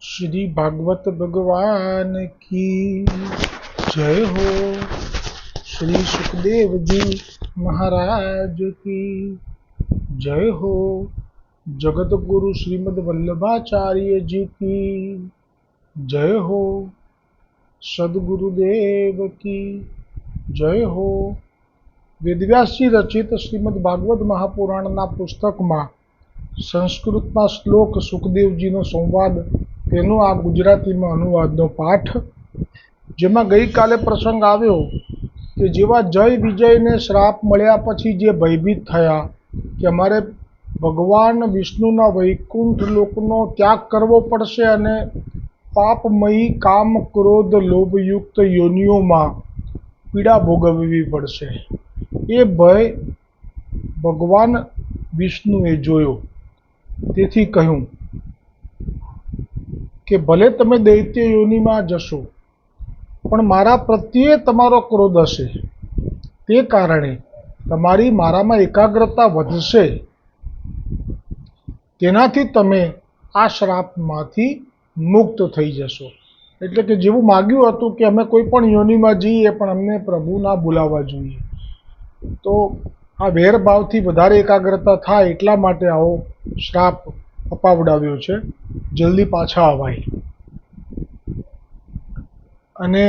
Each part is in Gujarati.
श्री भागवत भगवान की जय हो। श्री सुखदेव जी महाराज की जय हो। जगत गुरु श्रीमद वल्लभाचार्य जी की जय हो। सदगुरुदेव की जय हो। વેદવ્યાસજી રચિત શ્રીમદ ભાગવત મહાપુરાણના પુસ્તકમાં સંસ્કૃતમાં શ્લોક સુખદેવજીનો સંવાદ, તેનો આ ગુજરાતીમાં અનુવાદનો પાઠ, જેમાં ગઈકાલે પ્રસંગ આવ્યો કે જેવા જય વિજયને શ્રાપ મળ્યા પછી જે ભયભીત થયા કે અમારે ભગવાન વિષ્ણુના વૈકુંઠ લોકનો ત્યાગ કરવો પડશે અને પાપમયી કામ ક્રોધ લોભયુક્ત યોનિઓમાં પીડા ભોગવવી પડશે, એ ભય ભગવાન વિષ્ણુએ જોયો. તેથી કહ્યું કે ભલે તમે દૈત્ય યોનિમાં જશો, પણ મારા પ્રત્યે તમારો ક્રોધ હશે, તે કારણે તમારી મારામાં એકાગ્રતા વધશે. તેનાથી તમે આ શ્રાપમાંથી મુક્ત થઈ જશો. એટલે કે જેવું માગ્યું હતું કે અમે કોઈ પણ યોનિમાં જઈએ પણ અમને પ્રભુ ના બોલાવવા જોઈએ, તો આ વેરભાવથી વધારે એકાગ્રતા થાય એટલા માટે આવો શ્રાપ અપાવડાવ્યો છે. જલ્દી પાછા અવાય અને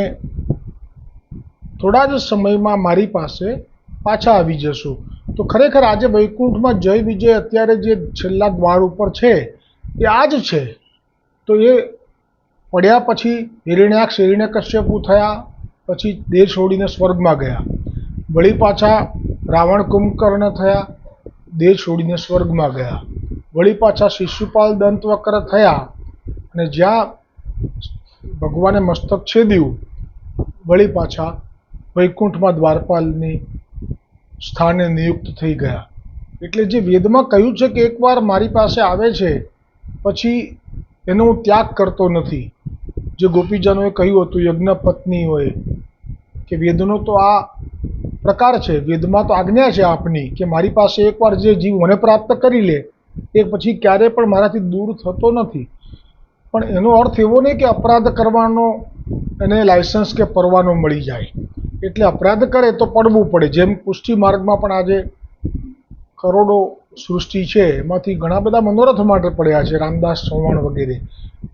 થોડા જ સમયમાં મારી પાસે પાછા આવી જશો. તો ખરેખર આજે વૈકુંઠમાં જય વિજય અત્યારે જે છેલ્લા દ્વાર ઉપર છે એ આ જ છે. તો એ પડ્યા પછી હિરણ્યાક્ષ હિરણ્યકશ્યપુ થયા, પછી દેહ છોડીને સ્વર્ગમાં ગયા. વળી પાછા રાવણ કુંભકર્ણ થયા, દેહ છોડીને સ્વર્ગમાં ગયા. વળી પાછા શિશુપાલ દંતવક્ર થયા અને જ્યાં ભગવાને મસ્તક છેદ્યું, વળી પાછા વૈકુંઠમાં દ્વારપાલની સ્થાને નિયુક્ત થઈ ગયા. એટલે જે વેદમાં કહ્યું છે કે એકવાર મારી પાસે આવે છે પછી એનો હું ત્યાગ કરતો નથી, જે ગોપીજનોએ કહ્યું હતું યજ્ઞપત્નીઓએ, કે વેદનો તો આ પ્રકાર છે, વેદમાં તો આજ્ઞા છે આપની કે મારી પાસે એકવાર જે જીવ મને પ્રાપ્ત કરી લે એ પછી ક્યારેય પણ મારાથી દૂર થતો નથી. પણ એનો અર્થ એવો નહીં કે અપરાધ કરવાનો એને લાયસન્સ કે પરવાનો મળી જાય, એટલે અપરાધ કરે તો પડવું પડે. જેમ પુષ્ટિ માર્ગમાં પણ આજે કરોડો સૃષ્ટિ છે, એમાંથી ઘણા બધા મનોરથ માટે પડ્યા છે, રામદાસ ચૌહાણ વગેરે,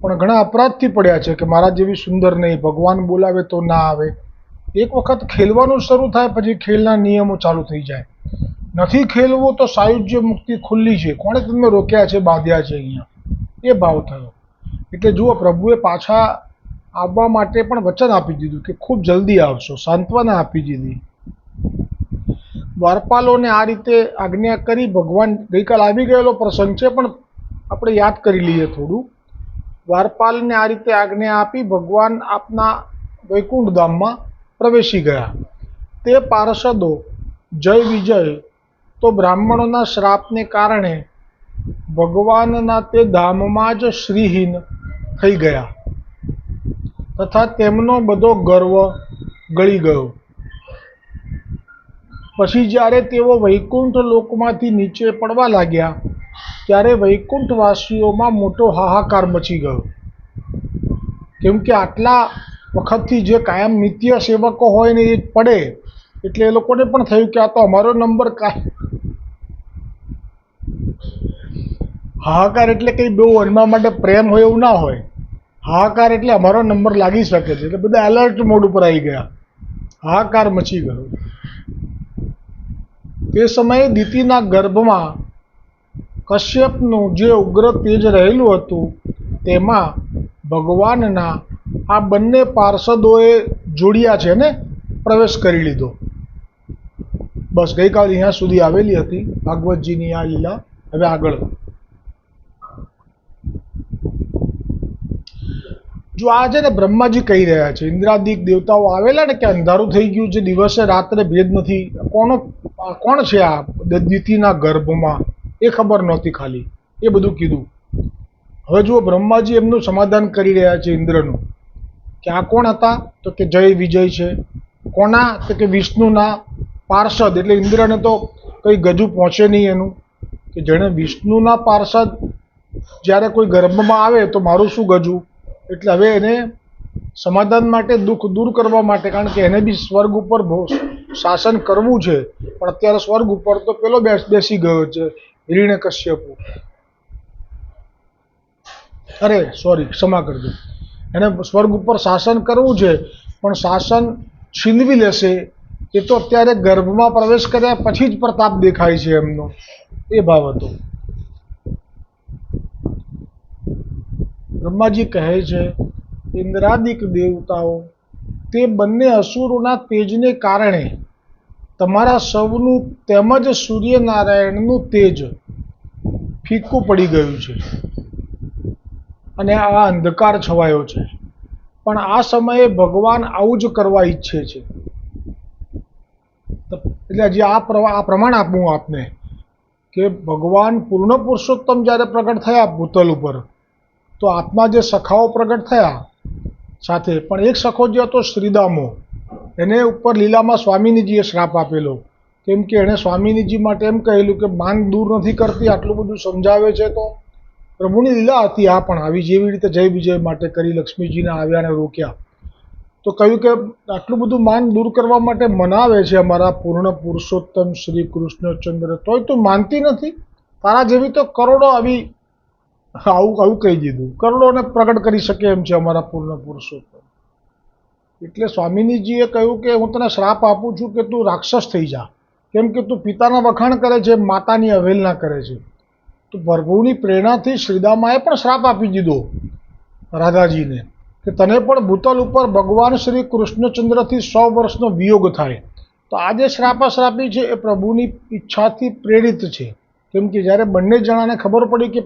પણ ઘણા અપરાધથી પડ્યા છે કે મારા જેવી સુંદર નહીં, ભગવાન બોલાવે તો ના આવે. એક વખત ખેલવાનું શરૂ થાય પછી ખેલના નિયમો ચાલુ થઈ જાય. નથી ખેલવું તો સાયુજ્ય મુક્તિ ખુલ્લી છે, કોણે તમને રોક્યા છે, બાંધ્યા છે, અહીંયા એ ભાવ થયો. એટલે જુઓ, પ્રભુએ પાછા આવવા માટે પણ વચન આપી દીધું કે ખૂબ જલ્દી આવશો, સાંત્વના આપી દીધી. દ્વારપાલોને આ રીતે આજ્ઞા કરી. ભગવાન ગઈકાલ આવી ગયેલો પ્રસંગ છે પણ આપણે યાદ કરી લઈએ થોડું. દ્વારપાલને આ રીતે આજ્ઞા આપી, ભગવાન આપના વૈકુંઠ ધામમાં પ્રવેશી ગયા. તે પાર્ષદો જય વિજય તો બ્રાહ્મણોના શ્રાપને કારણે ભગવાનના તે ધામમાં જ શ્રીહીન થઈ ગયા તથા તેમનો બધો ગર્વ ગળી ગયો. પછી જ્યારે તેઓ વૈકુંઠ લોકમાંથી નીચે પડવા લાગ્યા ત્યારે વૈકુંઠવાસીઓમાં મોટો હાહાકાર મચી ગયો. કેમ કે આટલા વખતથી જે કાયમ નિત્ય સેવકો હોય ને એ પડે એટલે એ લોકોને પણ થયું કે આ તો અમારો નંબર હાહાકાર એટલે કંઈ બહુ એમના માટે પ્રેમ હોય એવું ના હોય. હાહાકાર એટલે અમારો નંબર લાગી શકે છે, એટલે બધા એલર્ટ મોડ ઉપર આવી ગયા, હાહાકાર મચી ગયો. તે સમયે દિતિના ગર્ભમાં કશ્યપનું જે ઉગ્ર તેજ રહેલું હતું તેમાં ભગવાનના આ બંને પાર્ષદોએ જોડિયા છે ને પ્રવેશ કરી લીધો. બસ ગઈકાલ અહીંયા સુધી આવેલી હતી ભાગવતજીની આ લીલા. હવે આગળ જો આ છે ને બ્રહ્માજી કહી રહ્યા છે, ઇન્દ્રાદિક દેવતાઓ આવેલા ને કે અંધારું થઈ ગયું છે, દિવસે રાત્રે ભેદ નથી, કોણ છે આ દિતિના ગર્ભમાં, એ ખબર નહોતી ખાલી, એ બધું કીધું. હવે જુઓ, બ્રહ્માજી એમનું સમાધાન કરી રહ્યા છે ઇન્દ્રનું, કે આ કોણ હતા, તો કે જય વિજય છે. કોના, તો કે વિષ્ણુના પાર્ષદ. એટલે ઇન્દ્રને તો કંઈ ગજુ પહોંચે નહીં એનું, કે જેણે વિષ્ણુના પાર્ષદ જ્યારે કોઈ ગર્ભમાં આવે તો મારું શું ગજું, એટલે હવે એને સમાધાન માટે, દુઃખ દૂર કરવા માટે, કારણ કે એને બી સ્વર્ગ ઉપર શાસન કરવું છે, પણ અત્યારે સ્વર્ગ ઉપર તો પેલો બેસી ગયો છે, હિરણ્યકશ્યપુ. અરે સોરી, ક્ષમા કરજો, એને સ્વર્ગ ઉપર શાસન કરવું છે, પણ શાસન છીનવી લેશે. એ તો અત્યારે ગર્ભમાં પ્રવેશ કર્યા પછી જ પ્રતાપ દેખાય છે એમનો, એ ભાવ હતો. બ્રહ્માજી કહે છે, ઇન્દ્રાદિક દેવતાઓ તે બંને અસુરોના તેજને કારણે તમારા સૌનું તેમજ સૂર્યનારાયણનું તેજ ફીકું પડી ગયું છે અને આ અંધકાર છવાયો છે. પણ આ સમયે ભગવાન આવું જ કરવા ઈચ્છે છે. એટલે હજી આ પ્રમાણ આપું આપને કે ભગવાન પૂર્ણ પુરુષોત્તમ જ્યારે પ્રગટ થયા ભૂતલ ઉપર, તો આપના જે સખાઓ પ્રગટ થયા સાથે, પણ એક સખો જે હતો શ્રીદામો, એને ઉપર લીલામાં સ્વામિનીજીએ શ્રાપ આપેલો, કેમ કે એણે સ્વામિનીજી માટે એમ કહેલું કે માન દૂર નથી કરતી, આટલું બધું સમજાવે છે. તો પ્રભુની લીલા હતી આ પણ આવી, જેવી રીતે જય વિજય માટે કરી, લક્ષ્મીજીને આવ્યાને રોક્યા, તો કહ્યું કે આટલું બધું માન દૂર કરવા માટે મનાવે છે અમારા પૂર્ણ પુરુષોત્તમ શ્રી કૃષ્ણચંદ્ર, તોય તું માનતી નથી. તારા જેવી તો કરોડો આવી, આવું કહી દીધું, કરોડોને પ્રગટ કરી શકે એમ છે અમારા પૂર્ણ પુરુષોત્તમ. એટલે સ્વામિનીજીએ કહ્યું કે હું તને શ્રાપ આપું છું કે તું રાક્ષસ થઈ જા, કેમ કે તું પિતાના વખાણ કરે છે, માતાની અવહેલના કરે છે. તો પ્રભુની પ્રેરણાથી શ્રીદામાએ પણ શ્રાપ આપી દીધો રાધાજીને કે તને પણ ભૂતલ ઉપર ભગવાન શ્રી કૃષ્ણચંદ્રથી 100 વર્ષનો વિયોગ થાય. તો આ જે શ્રાપાશ્રાપી છે એ પ્રભુની ઈચ્છાથી પ્રેરિત છે, કેમ કે જ્યારે બંને જણાને ખબર પડી કે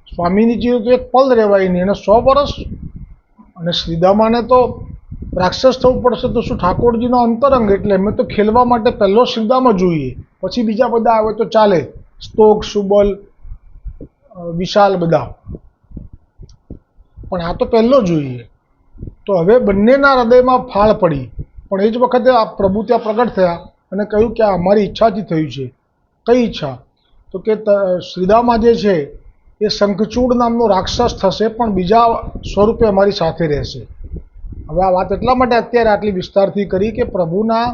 સ્વામિનીજીએ તો એક પલ રહેવાય નહીં, એને 100 વર્ષ, અને શ્રીદામાને તો રાક્ષસ થવું પડશે, તો શું ઠાકોરજીનો અંતરંગ, એટલે એમને તો ખેલવા માટે પહેલો શ્રીદામા જોઈએ, પછી બીજા બધા આવે તો ચાલે, સ્તોક, સુબલ, વિશાલ બધા, પણ આ તો પહેલો જોઈએ. તો હવે બંનેના હૃદયમાં ફાળ પડી, પણ એ જ વખતે આ પ્રભુ ત્યાં પ્રગટ થયા અને કહ્યું કે આ અમારી ઈચ્છાથી થયું છે. કઈ ઈચ્છા? તો કે શ્રીદામા જે છે એ શંખચૂડ નામનો રાક્ષસ થશે, પણ બીજા સ્વરૂપે અમારી સાથે રહેશે. હવે આ વાત એટલા માટે અત્યારે આટલી વિસ્તારથી કરી કે પ્રભુના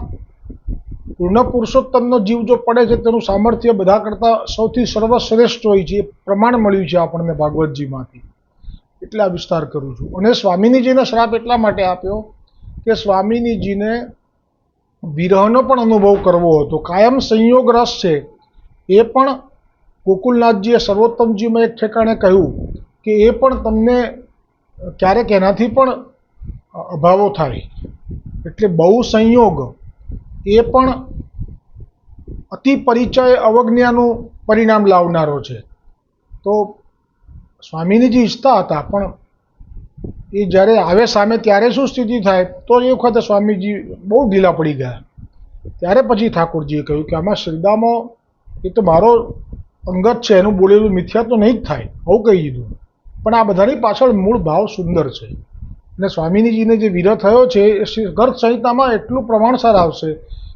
પૂર્ણ પુરુષોત્તમનો જીવ જો પડે છે તેનું સામર્થ્ય બધા કરતાં સૌથી સર્વશ્રેષ્ઠ હોય છે, એ પ્રમાણ મળ્યું છે આપણને ભાગવતજીમાંથી, એટલે આ વિસ્તાર કરું છું. અને સ્વામિનીજીને શ્રાપ એટલા માટે આપ્યો કે સ્વામિનીજીને વિરહનો પણ અનુભવ કરવો હતો. કાયમ સંયોગ રસ છે એ પણ ગોકુલનાથજીએ સર્વોત્તમજીમાં એક ઠેકાણે કહ્યું કે એ પણ તમને ક્યારેક એનાથી પણ અભાવો થાય, એટલે બહુ સંયોગ એ પણ અતિ પરિચય અવજ્ઞાનું પરિણામ લાવનારો છે. તો સ્વામિનીજી ઈચ્છતા હતા, પણ એ જ્યારે આવે સામે ત્યારે શું સ્થિતિ થાય, તો એ વખતે સ્વામીજી બહુ ઢીલા પડી ગયા. ત્યારે પછી ઠાકોરજીએ કહ્યું કે આમાં શ્રીદામો એ તો મારો અંગત છે, એનું બોલેલું મિથ્યા તો નહીં જ થાય, આવું કહી દીધું. પણ આ બધાની પાછળ મૂળ ભાવ સુંદર છે. અને સ્વામિનીજીને જે વિરહ થયો છે એ ગર્ગ સંહિતામાં એટલું પ્રમાણસર આવશે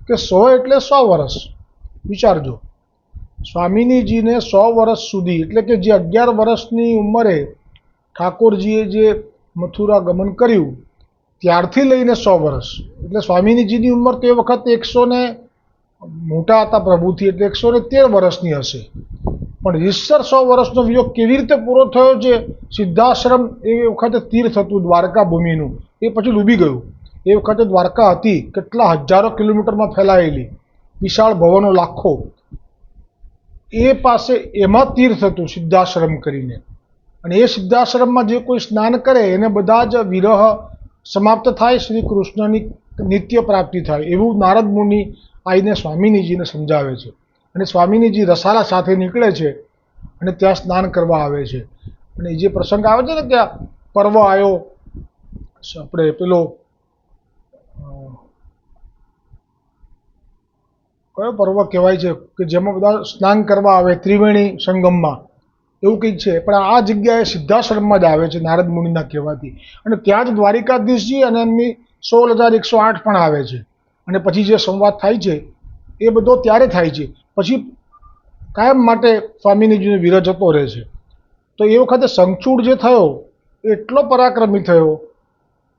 કે 100 એટલે 100 વર્ષ. વિચારજો, સ્વામિનીજીને 100 વર્ષ સુધી, એટલે કે જે 11 વર્ષની ઉંમરે ઠાકોરજીએ જે મથુરા ગમન કર્યું ત્યારથી લઈને 100 વર્ષ, એટલે સ્વામિનીજીની ઉંમર તે વખતે 100 ને મોટા હતા પ્રભુથી, એટલે 113 વર્ષની હશે. પણ રીતસર 100 વર્ષનો વિયોગ કેવી રીતે પૂરો થયો છે? સિદ્ધાશ્રમ એ વખતે તીર્થ હતું દ્વારકા ભૂમિનું, એ પછી ડૂબી ગયું. એ વખતે દ્વારકા હતી કેટલા હજારો કિલોમીટરમાં ફેલાયેલી, વિશાળ ભવનો લાખો, એ પાસે એમાં તીર્થ હતું સિદ્ધાશ્રમ કરીને. અને એ સિદ્ધાશ્રમમાં જે કોઈ સ્નાન કરે એને બધા જ વિરહ સમાપ્ત થાય, શ્રી કૃષ્ણની નિત્ય પ્રાપ્તિ થાય, એવું નારદ મુનિ આવીને સ્વામિનીજીને સમજાવે છે. અને સ્વામિનીજી રસાલા સાથે નીકળે છે અને ત્યાં સ્નાન કરવા આવે છે. અને જે પ્રસંગ આવે છે ને કે પર્વ આવ્યો, આપણે પેલો કયો પર્વ કહેવાય છે કે જેમાં બધા સ્નાન કરવા આવે ત્રિવેણી સંગમમાં, એવું કંઈક છે. પણ આ જગ્યાએ સિદ્ધાશ્રમમાં જ આવે છે નારદ મુનિના કહેવાથી. અને ત્યાં જ દ્વારિકાધીશજી અને એમની 16,108 પણ આવે છે. અને પછી જે સંવાદ થાય છે એ બધો ત્યારે થાય છે. પછી કાયમ માટે સ્વામિનીજીનો વિરહ જતો રહે છે. તો એ વખતે શંખચૂડ જે થયો એટલો પરાક્રમી થયો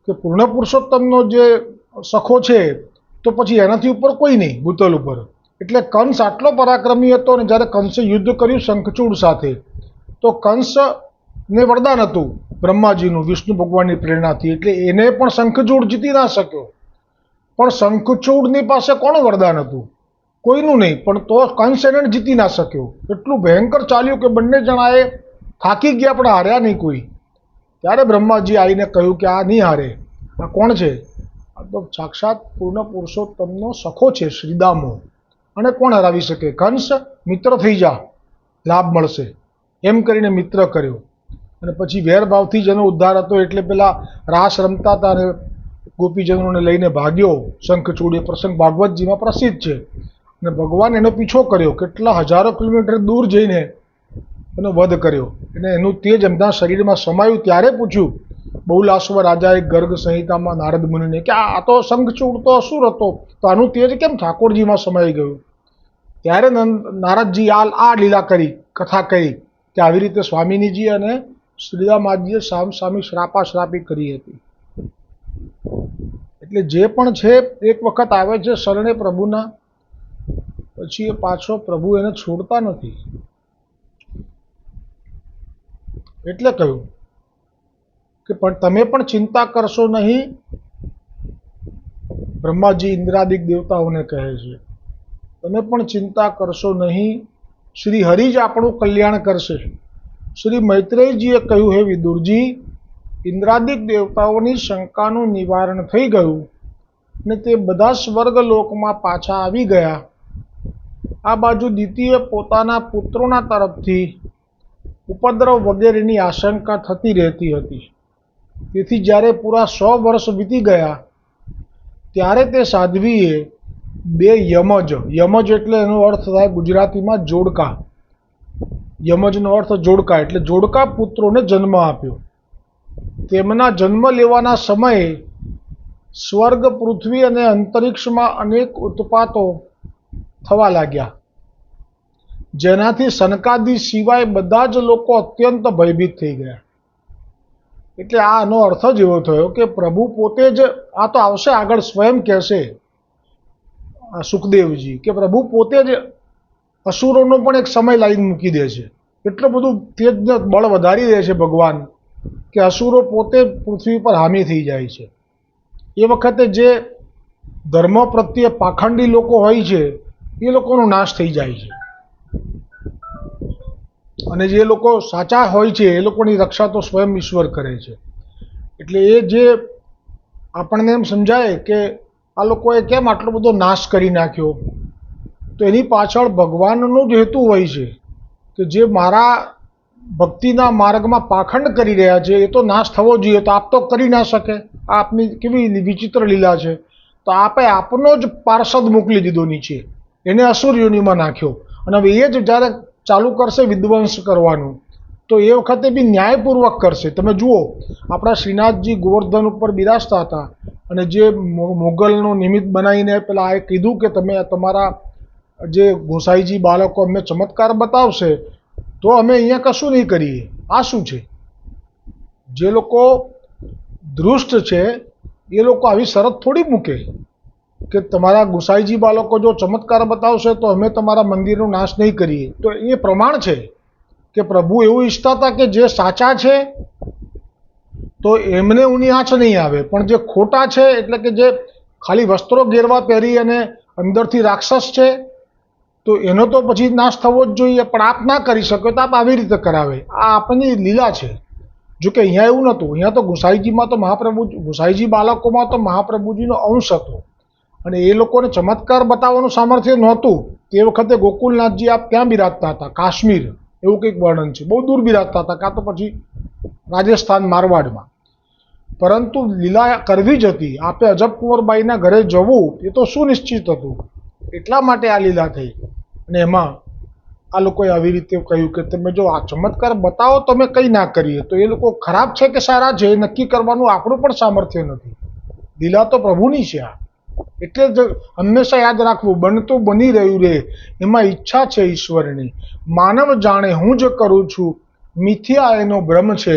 કે પૂર્ણ પુરુષોત્તમનો જે સખો છે તો પછી એનાથી ઉપર કોઈ નહીં ભૂતલ ઉપર. એટલે કંસ આટલો પરાક્રમી હતો ને જ્યારે કંસે યુદ્ધ કર્યું શંખચૂડ સાથે તો કંસને વરદાન હતું બ્રહ્માજીનું વિષ્ણુ ભગવાનની પ્રેરણાથી, એટલે એને પણ શંખચૂડ જીતી ના શક્યો. પણ શંખચૂડની પાસે કોનું વરદાન હતું? કોઈનું નહીં, પણ તો કંસ એને જીતી ના શક્યો. એટલું ભયંકર ચાલ્યું કે બંને જણાએ થાકી ગયા પણ હાર્યા નહીં કોઈ. ત્યારે બ્રહ્માજી આવીને કહ્યું કે આ નહીં હારે. આ કોણ છે? આ તો સાક્ષાત પૂર્ણ પુરુષોત્તમનો સખો છે શ્રીદામો. અને કોણ હરાવી શકે? કંસ, મિત્ર થઈ જા, લાભ મળશે એમ કરીને મિત્ર કર્યો. અને પછી વેરભાવથી જેનો ઉદ્ધાર હતો એટલે પેલા રાસ રમતા હતા અને ગોપીજનોને લઈને ભાગ્યો શંખચૂડ. એ પ્રસંગ ભાગવતજીમાં પ્રસિદ્ધ છે. અને ભગવાન એનો પીછો કર્યો, કેટલા હજારો કિલોમીટર દૂર જઈને એનો વધ કર્યો. અને એનું તેજ એમના શરીરમાં સમાયું. ત્યારે પૂછ્યું બહુલાશ્વ રાજાએ ગર્ગ સંહિતામાં નારદ મુનિને કે આ તો શંખચૂડ તો અસુર હતો, તો આનું તેજ કેમ ઠાકોરજીમાં સમાઈ ગયું? ત્યારે નારદજી આ લીલા કરી, કથા કરી કે આવી રીતે સ્વામિનીજી અને શ્રીરામાજીએ સામસામી શ્રાપાશ્રાપી કરી હતી. એટલે જે પણ છે એક વખત આવે છે શરણે પ્રભુના, પછી એ પાછો પ્રભુ એને છોડતા નથી. એટલે કહ્યું કે પણ તમે પણ ચિંતા કરશો નહીં. બ્રહ્માજી ઇન્દ્રાદિક દેવતાઓને કહે છે તમે પણ ચિંતા કરશો નહીં, શ્રી હરિ જ આપણું કલ્યાણ કરશે. શ્રી મૈત્રેયજીએ કહ્યું, હે વિદુરજી, ઇન્દ્રાદિક દેવતાઓની શંકાનું નિવારણ થઈ ગયું ને તે બધા સ્વર્ગલોકમાં પાછા આવી ગયા. આ બાજુ દિતિએ પોતાના પુત્રોના તરફથી ઉપદ્રવ વગેરેની આશંકા થતી રહેતી હતી. તેથી જ્યારે પૂરા 100 વર્ષ વીતી ગયા ત્યારે તે સાધ્વીએ 2 યમજ એટલે એનો અર્થ થાય ગુજરાતીમાં જોડકા. યમજનો અર્થ જોડકા, એટલે જોડકા પુત્રોને જન્મ આપ્યો. તેમના જન્મ લેવાના સમયે સ્વર્ગ, પૃથ્વી અને અંતરિક્ષમાં અનેક ઉત્પાતો થવા લાગ્યા, જેનાથી સનકાદી સિવાય બધા જ લોકો અત્યંત ભયભીત થઈ ગયા. એટલે આનો અર્થ જ એવો થયો કે પ્રભુ પોતે જ આ તો આવશે આગળ, સ્વયં કહેશે સુખદેવજી કે પ્રભુ પોતે જ અસુરોનો પણ એક સમય લાઈન મૂકી દે છે. એટલું બધું તેજ બળ વધારી દે છે ભગવાન કે અસુરો પોતે પૃથ્વી પર હામી થઈ જાય છે. એ વખતે જે ધર્મ પ્રત્યે પાખંડી લોકો હોય છે એ લોકોનો નાશ થઈ જાય છે, અને જે લોકો સાચા હોય છે એ લોકોની રક્ષા તો સ્વયં ઈશ્વર કરે છે. એટલે એ જે આપણને એમ સમજાય કે આ લોકોએ કેમ આટલો બધો નાશ કરી નાખ્યો, તો એની પાછળ ભગવાનનો જ હેતુ હોય છે કે જે મારા ભક્તિના માર્ગમાં પાખંડ કરી રહ્યા છે એ તો નાશ થવો જોઈએ, તો આપ તો કરી ના શકે. આ આપની કેવી વિચિત્ર લીલા છે. તો આપે આપનો જ પાર્ષદ મોકલી દીધો નીચે, એને અસુર યોનિમાં નાખ્યો. અને હવે એ જ જ્યારે ચાલુ કરશે વિધ્વંસ કરવાનું તો એ વખતે બી ન્યાયપૂર્વક કરશે. તમે જુઓ, આપણા શ્રીનાથજી ગોવર્ધન ઉપર બિરાજતા હતા અને જે મોગલનું નિમિત્ત બનાવીને પેલા એ કીધું કે તમે તમારા જે ગોસાઈજી બાળકો અમને ચમત્કાર બતાવશે તો અમે અહીંયા કશું નહીં કરીએ. આ શું છે? જે લોકો દૃષ્ટ છે એ લોકો આવી શરત થોડી મૂકે કે તમારા ગોસાઈજી બાળકો જો ચમત્કાર બતાવશે તો અમે તમારા મંદિરનો નાશ નહીં કરીએ. તો એ પ્રમાણ છે કે પ્રભુ એવું ઈચ્છતા હતા કે જે સાચા છે તો એમને ઊની આંચ નહીં આવે, પણ જે ખોટા છે એટલે કે જે ખાલી વસ્ત્રો ગેરવા પહેરી અને અંદરથી રાક્ષસ છે તો એનો તો પછી નાશ થવો જ જોઈએ. પણ આપ ના કરી શકો તો આપ આવી રીતે કરાવે. આ આપની લીલા છે. જોકે અહીંયા એવું નહોતું. અહીંયા તો ગોસાઈજીમાં તો ગોસાઈજી બાળકોમાં તો મહાપ્રભુજીનો અંશ હતો અને એ લોકોને ચમત્કાર બતાવવાનું સામર્થ્ય નહોતું. તે વખતે ગોકુલનાથજી આપ ક્યાં બિરાજતા હતા? કાશ્મીર એવું કંઈક વર્ણન છે. બહુ દૂર બિરાજતા હતા, કાં તો પછી રાજસ્થાન, મારવાડમાં. પરંતુ લીલા કરવી જ હતી. આપે અજબકુંવરબાઈના ઘરે જવું એ તો સુનિશ્ચિત હતું, એટલા માટે આ લીલા થઈ. અને એમાં આ લોકોએ આવી રીતે કહ્યું કે તમે જો આ ચમત્કાર બતાવો તો અમે કંઈ ના કરીએ. તો એ લોકો ખરાબ છે કે સારા છે એ નક્કી કરવાનું આપણું પણ સામર્થ્ય નથી. લીલા તો પ્રભુની છે આ. એટલે જ હંમેશા યાદ રાખવું, બનતું બની રહ્યું રે, એમાં ઈચ્છા છે ઈશ્વરની. માનવ જાણે હું જ કરું છું, મિથ્યા એનો ભ્રમ છે,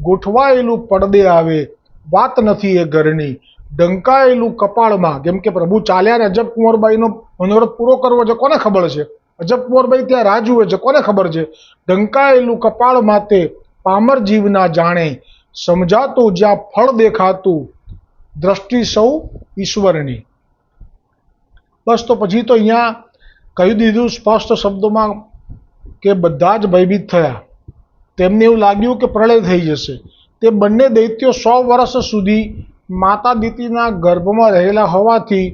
ગોઠવાયેલું પડદે આવે, વાત નથી એ ઘરની, ઢંકાયેલું કપાળમાં. કેમ કે પ્રભુ ચાલ્યા ને અજબ કુંવરબાઈનો મનોરથ પૂરો કરવો છે, કોને ખબર છે? અજબ કુંવરબાઈ ત્યાં રાહ જુએ છે, કોને ખબર છે? ઢંકાયેલું કપાળમાં તે પામર જીવ ના જાણે, સમજાતું જ્યાં ફળ દેખાતું, દ્રષ્ટિ સૌ ઈશ્વરની. બસ તો પછી તો અહીંયા કહી દીધું સ્પષ્ટ શબ્દોમાં કે બધા જ ભયભીત થયા. તેમને એવું લાગ્યું કે પ્રલય થઈ જશે. તે બંને દૈત્યો 100 વર્ષ સુધી માતા દિતિના ગર્ભમાં રહેલા હોવાથી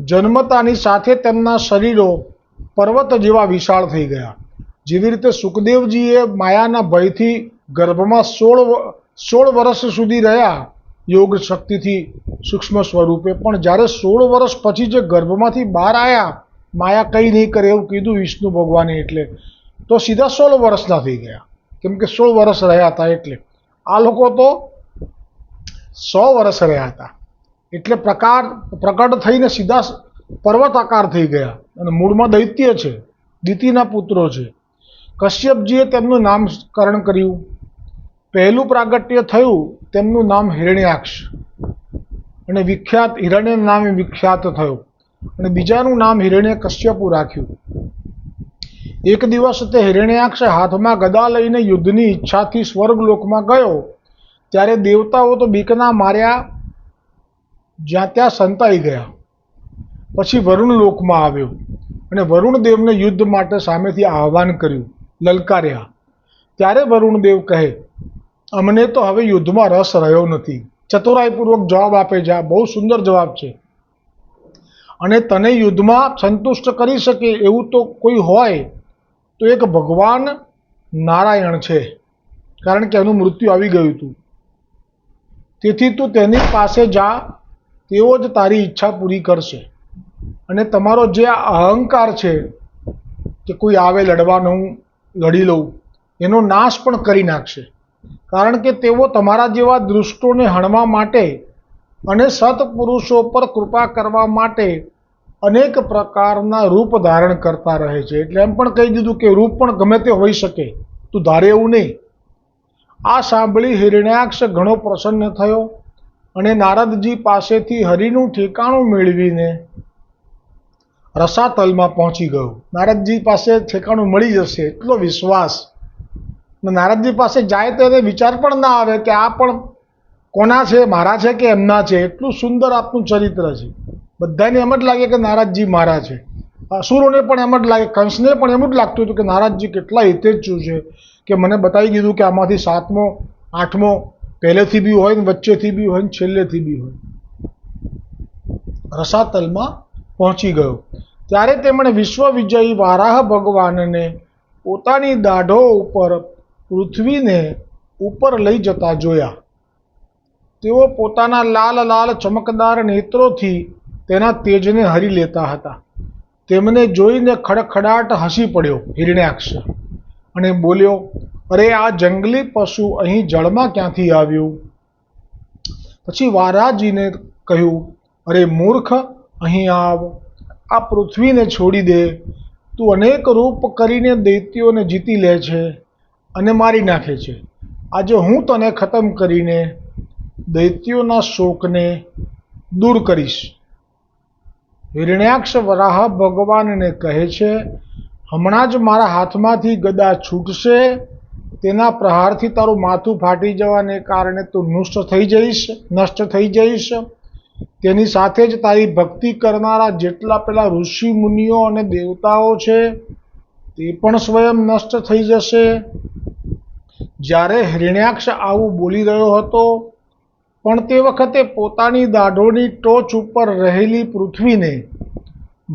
જન્મતાની સાથે તેમના શરીરો પર્વત જેવા વિશાળ થઈ ગયા. જેવી રીતે સુખદેવજીએ માયાના ભયથી ગર્ભમાં 16 વર્ષ સુધી રહ્યા યોગ શક્તિથી સૂક્ષ્મ સ્વરૂપે, પણ જ્યારે 16 વર્ષ પછી જે ગર્ભમાંથી બહાર આવ્યા, માયા કંઈ નહીં કરે એવું કીધું વિષ્ણુ ભગવાને, એટલે તો સીધા 16 વર્ષના થઈ ગયા. કેમ કે 16 વર્ષ રહ્યા હતા એટલે. આ લોકો તો 100 વર્ષ રહ્યા હતા એટલે પ્રકટ થઈને સીધા પર્વત આકાર થઈ ગયા. અને મૂળમાં દૈત્ય છે, દિતિના પુત્રો છે. કશ્યપજીએ તેમનું નામકરણ કર્યું. પહેલું પ્રાગટ્ય થયું તેમનું નામ હિરણ્યાક્ષ, અને વિખ્યાત હિરણ્ય નામે વિખ્યાત થયો, અને બીજાનું નામ હિરણ્ય કશ્યપુ રાખ્યું. એક દિવસ તે હિરણ્યાક્ષ હાથમાં ગદા લઈને યુદ્ધની ઈચ્છાથી સ્વર્ગલોકમાં ગયો, ત્યારે દેવતાઓ તો બીકના માર્યા જ્યાં ત્યાં સંતાઈ ગયા. પછી વરુણ લોકમાં આવ્યો અને વરુણદેવને યુદ્ધ માટે સામેથી આહ્વાન કર્યું, લલકાર્યા. ત્યારે વરુણદેવ કહે, અમને તો હવે યુદ્ધમાં રસ રહ્યો નથી. ચતુરાઈપૂર્વક જવાબ આપે છે. આ બહુ સુંદર જવાબ છે. અને તને યુદ્ધમાં સંતુષ્ટ કરી શકે એવું તો કોઈ હોય તો એક ભગવાન નારાયણ છે, કારણ કે એનું મૃત્યુ આવી ગયું હતું. તેથી તું તેની પાસે જા, તેઓ જ તારી ઈચ્છા પૂરી કરશે. અને તમારો જે અહંકાર છે કે કોઈ આવે લડવાનું લડી લઉં, એનો નાશ પણ કરી નાખશે. કારણ કે તેઓ તમારા જેવા દુષ્ટોને હણવા માટે અને સત્પુરુષો પર કૃપા કરવા માટે અનેક પ્રકારના રૂપ ધારણ કરતા રહે છે. એટલે એમ પણ કહી દીધું કે રૂપ પણ ગમે તે હોઈ શકે, તું ધારે એવું નહીં. આ સાંભળી હિરણ્યાક્ષ ઘણો પ્રસન્ન થયો અને નારદજી પાસેથી હરિનું ઠેકાણું મેળવીને રસાતલમાં પહોંચી ગયો. નારદજી પાસે ઠેકાણું મળી જશે એટલો વિશ્વાસ. નારદજી પાસે જાય તો એને વિચાર પણ ના આવે કે આ પણ કોના છે, મારા છે કે એમના છે. એટલું સુંદર આપનું ચરિત્ર છે. બધાને એમ જ લાગે કે નારદજી મારા છે. અસુરોને પણ એમ જ લાગે, કંસને પણ એમ જ લાગતું હતું કે નારદજી કેટલા હિતેચ્છુ છે કે મને બતાવી દીધું કે આમાંથી 7મો 8મો પહેલેથી બી હોય ને વચ્ચેથી બી હોય ને છેલ્લેથી બી હોય. રસાતલમાં પહોંચી ગયો ત્યારે તેમણે વિશ્વવિજયી વારાહ ભગવાનને પોતાની દાઢો ઉપર પૃથ્વીને ઉપર લઈ જતા જોયા. તેઓ પોતાના લાલ લાલ ચમકદાર નેત્રોથી તેના તેજને હરી લેતા હતા. તેમને જોઈને ખડખડાટ હસી પડ્યો હિરણ્યાક્ષ અને બોલ્યો, અરે આ જંગલી પશુ અહીં જળમાં ક્યાંથી આવ્યું? પછી વારાજીને કહ્યું, અરે મૂર્ખ, અહીં આવ, આ પૃથ્વીને છોડી દે. તું અનેક રૂપ કરીને દૈત્યોને જીતી લે છે અને મારી નાખે છે. આજે હું તને ખતમ કરીને દૈત્યોના શોકને દૂર કરીશ. હિરણ્યાક્ષ વરાહ ભગવાનને કહે છે, હમણાં જ મારા હાથમાંથી ગદા છૂટશે, તેના પ્રહારથી તારું માથું ફાટી જવાને કારણે તું નષ્ટ થઈ જઈશ. તેની સાથે જ તારી ભક્તિ કરનારા જેટલા પેલા ઋષિ મુનિઓ અને દેવતાઓ છે તે પણ સ્વયં નષ્ટ થઈ જશે. જ્યારે હિરણ્યાક્ષ આવું બોલી રહ્યો હતો, પણ તે વખતે પોતાની દાઢોની ટોચ ઉપર રહેલી પૃથ્વીને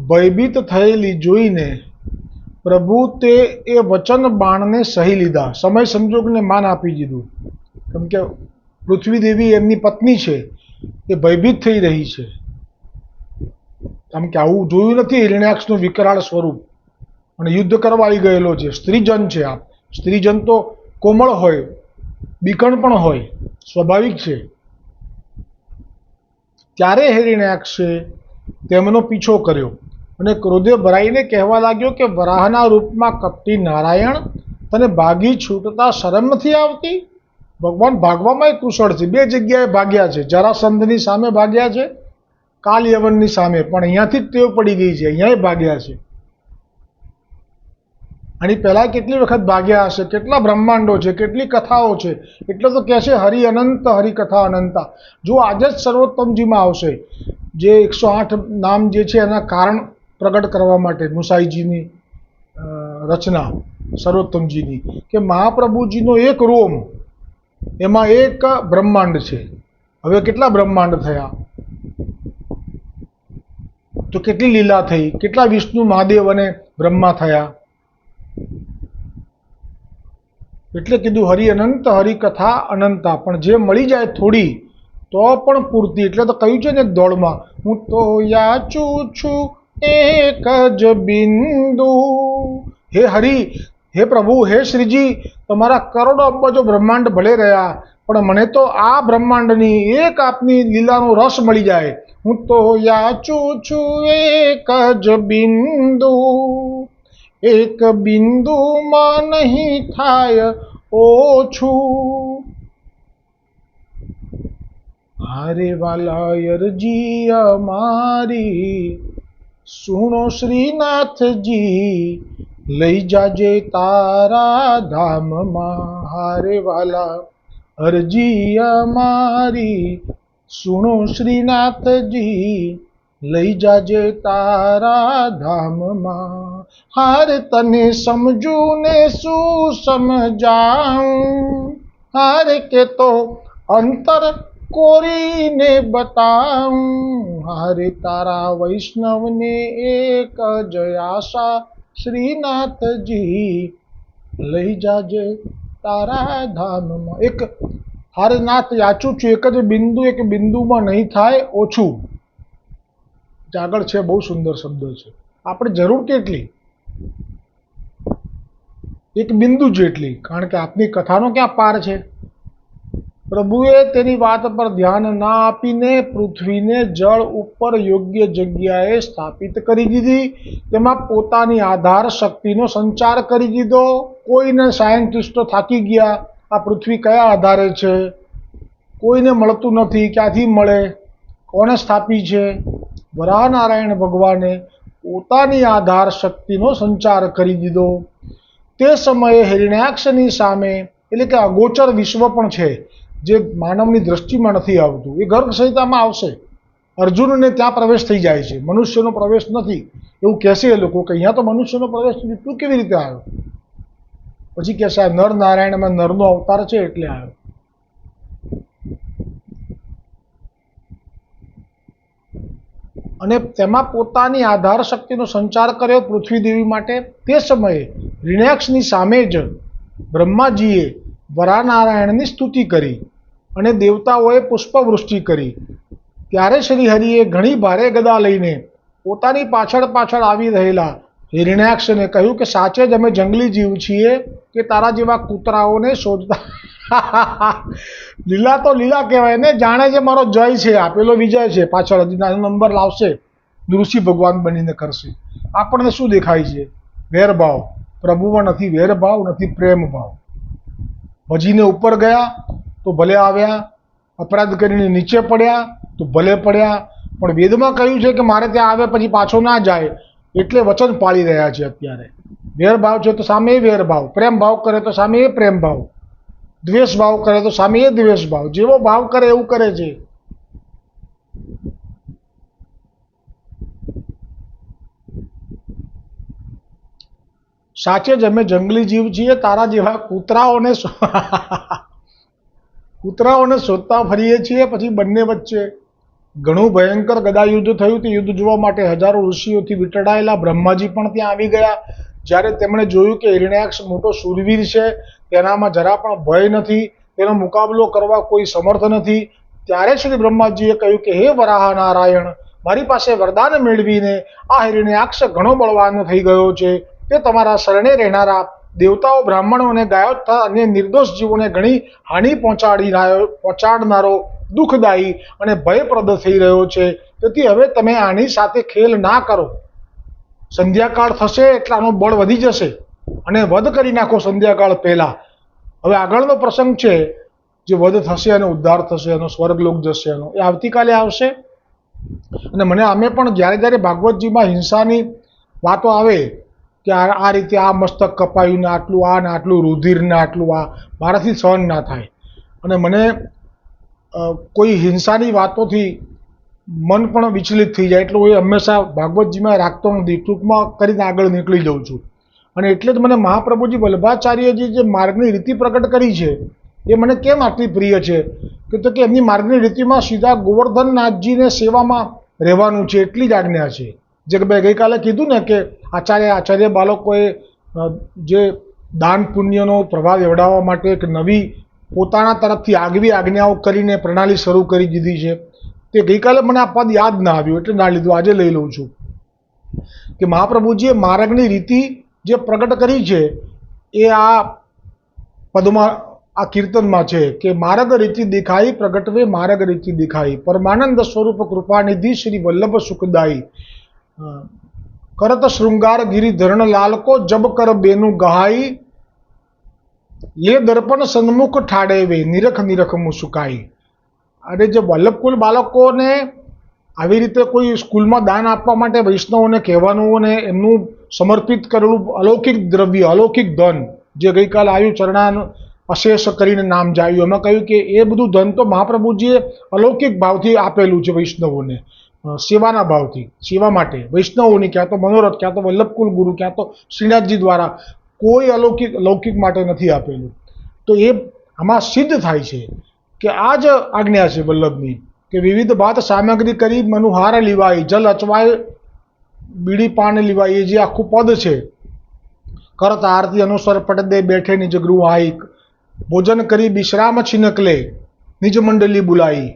ભયભીત થયેલી જોઈને પ્રભુ તે એ વચન બાણને સહી લીધા. સમય સંજોગને માન આપી દીધું. કેમ કે પૃથ્વી દેવી એમની પત્ની છે, એ ભયભીત થઈ રહી છે. કેમ કે આવું જોયું નથી હિરણ્યાક્ષનું વિકરાળ સ્વરૂપ. અને યુદ્ધ કરવા આવી ગયેલો છે. સ્ત્રીજન છે. આ સ્ત્રીજન તો કોમળ હોય, બીકણ પણ હોય, સ્વાભાવિક છે. ત્યારે હિરણ્યાક્ષે તેમનો પીછો કર્યો અને ક્રોધે ભરાઈને કહેવા લાગ્યો કે વરાહના રૂપમાં કપટી નારાયણ તને ભાગી છૂટતા શરમ નથી આવતી? ભગવાન ભાગવામાં કુશળ છે. બે જગ્યાએ ભાગ્યા છે. જરાસંધની સામે ભાગ્યા છે, કાલ યવનની સામે, પણ અહીંયાથી જ ટેવ પડી ગઈ છે, અહીંયા ભાગ્યા છે. આની પહેલા કેટલી વખત ભાગ્યા હશે, કેટલા બ્રહ્માંડો છે, કેટલી કથાઓ છે. એટલે તો કહે છે હરિ અનંત, હરિકથા અનંતા. જો આજે જ સર્વોત્તમજીમાં આવશે, જે 108 નામ જે છે એના કારણ પ્રગટ કરવા માટે મુસાઈજીની રચના સર્વોત્તમજીની, કે મહાપ્રભુજીનો એક રોમ, એમાં એક બ્રહ્માંડ છે. હવે કેટલા બ્રહ્માંડ થયા, તો કેટલી લીલા થઈ, કેટલા વિષ્ણુ, મહાદેવ અને બ્રહ્મા થયા. એટલે કીધું હરિ અનંત, હરિકથા અનંતા. પણ જે મળી જાય થોડી તો પણ પૂરતી. એટલે તો કહ્યું છે ને દોડમાં, હું તો યાચું છું એક જ બિંદુ. હે હરિ, હે પ્રભુ, હે શ્રીજી, તમારા કરોડો અબજો બ્રહ્માંડ ભલે રહ્યા, પણ મને તો આ બ્રહ્માંડની એક આપની લીલાનો રસ મળી જાય. હું તો યાચું છું એક જ બિંદુ, એક બિંદુમાં નહીં થાય ઓછું. હારે વાલા અરજી અમારી સુણો શ્રીનાથજી, લઈ જાજે તારા ધામમાં. હારે વાલા અરજી અમારી સુણો શ્રીનાથજી, લઈ જાજે તારા ધામમાં. હારે તને સમજું ને શું સમજાવું, હારે કે તો અંતર કોરીને બતાવું. હારે તારા વૈષ્ણવને એક જ આશા, શ્રીનાથજી લઈ જાજે તારા ધામમાં. એક હારે નાથ યાચું છું, એક જ બિંદુ, એક બિંદુમાં નહીં થાય ઓછું. આગળ છે, બહુ સુંદર શબ્દ છે. આપણે જરૂર કેટલી? એક બિંદુ જેટલી. કારણ કે આપની કથાનો ક્યાં પાર છે? પ્રભુએ તેની વાત પર ધ્યાન ના આપીને પૃથ્વીને જળ ઉપર યોગ્ય જગ્યાએ સ્થાપિત કરી દીધી. તેમાં પોતાની આધાર શક્તિનો સંચાર કરી દીધો. કોઈને સાયન્ટિસ્ટો થાકી ગયા, આ પૃથ્વી કયા આધારે છે, કોઈને મળતું નથી. ક્યાંથી મળે, કોને સ્થાપી છે? વરાહનારાયણ ભગવાને પોતાની આધાર શક્તિનો સંચાર કરી દીધો. તે સમયે હિરણ્યાક્ષની સામે, એટલે કે અગોચર વિશ્વ પણ છે, જે માનવની દ્રષ્ટિમાં નથી આવતું, એ ગર્ગ સંહિતામાં આવશે. અર્જુનને ત્યાં પ્રવેશ થઈ જાય છે, મનુષ્યનો પ્રવેશ નથી એવું કહેશે એ લોકો, કે અહીંયા તો મનુષ્યનો પ્રવેશ નથી, તું કેવી રીતે આવ્યો? પછી કહેશે આ નર નારાયણમાં નરનો અવતાર છે એટલે આવ્યો. અને તેમાં પોતાની આધાર શક્તિનો સંચાર કર્યો પૃથ્વી દેવી માટે. તે સમયે હિરણ્યાક્ષની સામે જ બ્રહ્માજીએ વરાનારાયણની સ્તુતિ કરી અને દેવતાઓએ પુષ્પવૃષ્ટિ કરી. ત્યારે શ્રી હરિએ ઘણી ભારે ગદા લઈને પોતાની પાછળ પાછળ આવી રહેલા હિરણ્યાક્ષને કહ્યું કે સાચે જ અમે જંગલી જીવ છીએ કે તારા જેવા કૂતરાઓને શોધતા. લીલા તો લીલા કહેવાય ને, જાણે છે મારો જય છે, આપેલો વિજય છે, પાછળ હજી નંબર લાવશે, ઋષિ ભગવાન બનીને કરશે. આપણને શું દેખાય છે? વેરભાવ. પ્રભુમાં નથી વેરભાવ, નથી પ્રેમ ભાવ. ભજીને ઉપર ગયા તો ભલે આવ્યા, અપરાધ કરીને નીચે પડ્યા તો ભલે પડ્યા, પણ વેદમાં કહ્યું છે કે મારે ત્યાં આવે પછી પાછો ના જાય, એટલે વચન પાળી રહ્યા છે. અત્યારે વેરભાવ છે તો સામે એ વેરભાવ, પ્રેમ ભાવ કરે તો સામે એ પ્રેમ ભાવ, દ્વેષ ભાવ કરે તો સામે એ દ્વેષ ભાવ. જેવો ભાવ કરે એવું કરે છે. સાચે જ અમે જંગલી જીવ છીએ, તારા જેવા કૂતરાઓને શોધતા ફરીએ છીએ. પછી બંને વચ્ચે ઘણું ભયંકર ગદા યુદ્ધ થયું. તે યુદ્ધ જોવા માટે હજારો ઋષિઓથી વીંટળાયેલા બ્રહ્માજી પણ ત્યાં આવી ગયા. જ્યારે તેમણે જોયું કે હિરણ્યાક્ષ મોટો શૂરવીર છે, તેનામાં જરા પણ ભય નથી, તેનો મુકાબલો કરવા કોઈ સમર્થ નથી, ત્યારે શ્રી બ્રહ્માજીએ કહ્યું કે હે વરાહ નારાયણ, મારી પાસે વરદાન મેળવીને આ હિરણ્યાક્ષ ઘણો બળવાન થઈ ગયો છે. તે તમારા શરણે રહેનારા દેવતાઓ, બ્રાહ્મણો અને ગાયો તથા અન્ય નિર્દોષ જીવોને ઘણી હાનિ પહોંચાડનારો, દુઃખદાયી અને ભયપ્રદ થઈ રહ્યો છે. તેથી હવે તમે આની સાથે ખેલ ના કરો. સંધ્યાકાળ થશે એટલે આનું બળ વધી જશે. અને વધ કરી નાખો સંધ્યાકાળ પહેલા. હવે આગળનો પ્રસંગ છે જે વધ થશે અને ઉદ્ધાર થશે, એનો સ્વર્ગલોક જશે, એનો એ આવતીકાલે આવશે. અને મને અમે પણ જ્યારે જ્યારે ભાગવતજીમાં હિંસાની વાતો આવે કે આ રીતે આ મસ્તક કપાયું ને આટલું આ ને આટલું રુધિર ને આટલું આ, મારાથી સહન ના થાય. અને મને કોઈ હિંસાની વાતોથી મન પણ વિચલિત થઈ જાય, એટલે હું એ હંમેશા ભાગવતજીમાં રાખતો નથી, ટૂંકમાં કરીને આગળ નીકળી જાઉં છું. અને એટલે જ મને મહાપ્રભુજી વલ્લભાચાર્યજી જે માર્ગની રીતિ પ્રગટ કરી છે એ મને કેમ આટલી પ્રિય છે કે તો કે એમની માર્ગની રીતિમાં સીધા ગોવર્ધનનાથજીને સેવામાં રહેવાનું છે, એટલી જ આજ્ઞા છે. જે મેં ગઈકાલે કીધું ને કે આચાર્ય બાળકોએ જે દાન પુણ્યનો પ્રભાવ એવડાવવા માટે એક નવી પોતાના તરફથી આગવી આજ્ઞાઓ કરીને પ્રણાલી શરૂ કરી દીધી છે. તે ગઈકાલે મને આ પદ યાદ ના આવ્યું એટલે ના લીધું, આજે લઈ લઉં છું કે મહાપ્રભુજીએ માર્ગની રીતિ જે પ્રગટ કરી છે એ આ પદમાં, આ કીર્તનમાં છે કે માર્ગ રીતિ દિખાઈ પ્રગટવે માર્ગ રીતિ દિખાઈ, પરમાનંદ સ્વરૂપ કૃપાનિધિ શ્રી વલ્લભ સુખદાઈ, કરત શૃંગાર ગિરી ધરણ લાલ કો જબ કર બેનું ગહાઈ, લે દર્પણ સન્મુખ ઠાડે વે નિરખ નિરખ મુસુકાઈ. અને જે વલ્લભકુલ બાળકોને આવી રીતે કોઈ સ્કૂલમાં દાન આપવા માટે વૈષ્ણવોને કહેવાનું અને એમનું સમર્પિત કરેલું અલૌકિક દ્રવ્ય, અલૌકિક ધન જે ગઈકાલે આવ્યું ચરણાન અશેષ કરીને નામ જાયું, એમાં કહ્યું કે એ બધું ધન તો મહાપ્રભુજીએ અલૌકિક ભાવથી આપેલું છે વૈષ્ણવોને, સેવાના ભાવથી, સેવા માટે વૈષ્ણવોની, ક્યાં તો મનોરથ, ક્યાં તો વલ્લભકુલ ગુરુ, ક્યાં તો શ્રીનાથજી દ્વારા, કોઈ લૌકિક માટે નથી આપેલું. તો એ આમાં સિદ્ધ થાય છે કે આ જ આજ્ઞા છે વલ્લભની કે વિવિધ ભાત સામગ્રી કરી મનુહાર લીવાય, જલ અચવાય બીડી પાન લીવાય, એ જે આખું પદ છે. કરત આરતી અનુસર પટ દે બેઠે નિજ ગૃહ આઈ, ભોજન કરી વિશ્રામ છિનકલે નિજ મંડલી બુલાઈ,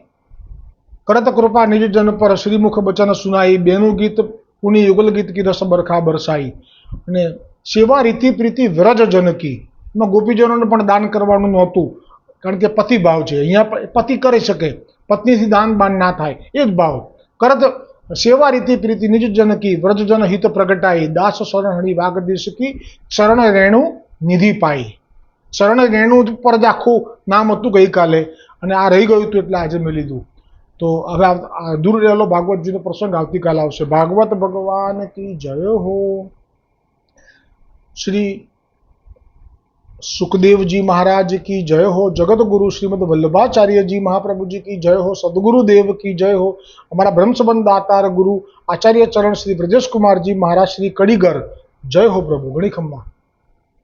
કરત કૃપા નિજ જન પર શ્રીમુખ બચન સુનાઈ, બેનું ગીત પુની યુગલ ગીત કી રસ બરખા બરસાઈ. અને સેવા રીતિ પ્રીતિ વ્રજ જનકી, એમાં ગોપીજનોને પણ દાન કરવાનું નહોતું કારણ કે પતિ ભાવ છે. અહીંયા પતિ કરી શકે, પત્નીથી દાન બાન ના થાય, એ જ ભાવ. કરત સેવા રીતિ પ્રીતિ નિજ જનકી, વ્રજજન હિત પ્રગટાઈ, દાસ શરણ હણી વાગદેશ કી, શરણ રેણુ નિધિ પાઈ. શરણ રેણુ પર જ આખું નામ હતું ગઈકાલે અને આ રહી ગયું હતું એટલે આજે મેં લીધું. તો હવે દૂર રહેલો ભાગવતજીનો પ્રસંગ આવતીકાલે આવશે. ભાગવત ભગવાન કી જય હો. શ્રી સુખદેવજી महाराज की जय हो. जगत गुरु श्रीमद वल्लभाचार्य जी महाप्रभु जी की जय हो. सदगुरु देव की जय हो. हमारा ब्रह्मसंबंध दातार गुरु आचार्य चरण श्री ब्रजेश कुमार जी महाराज श्री कड़ीगर, जय हो प्रभु. घणी खम्मा.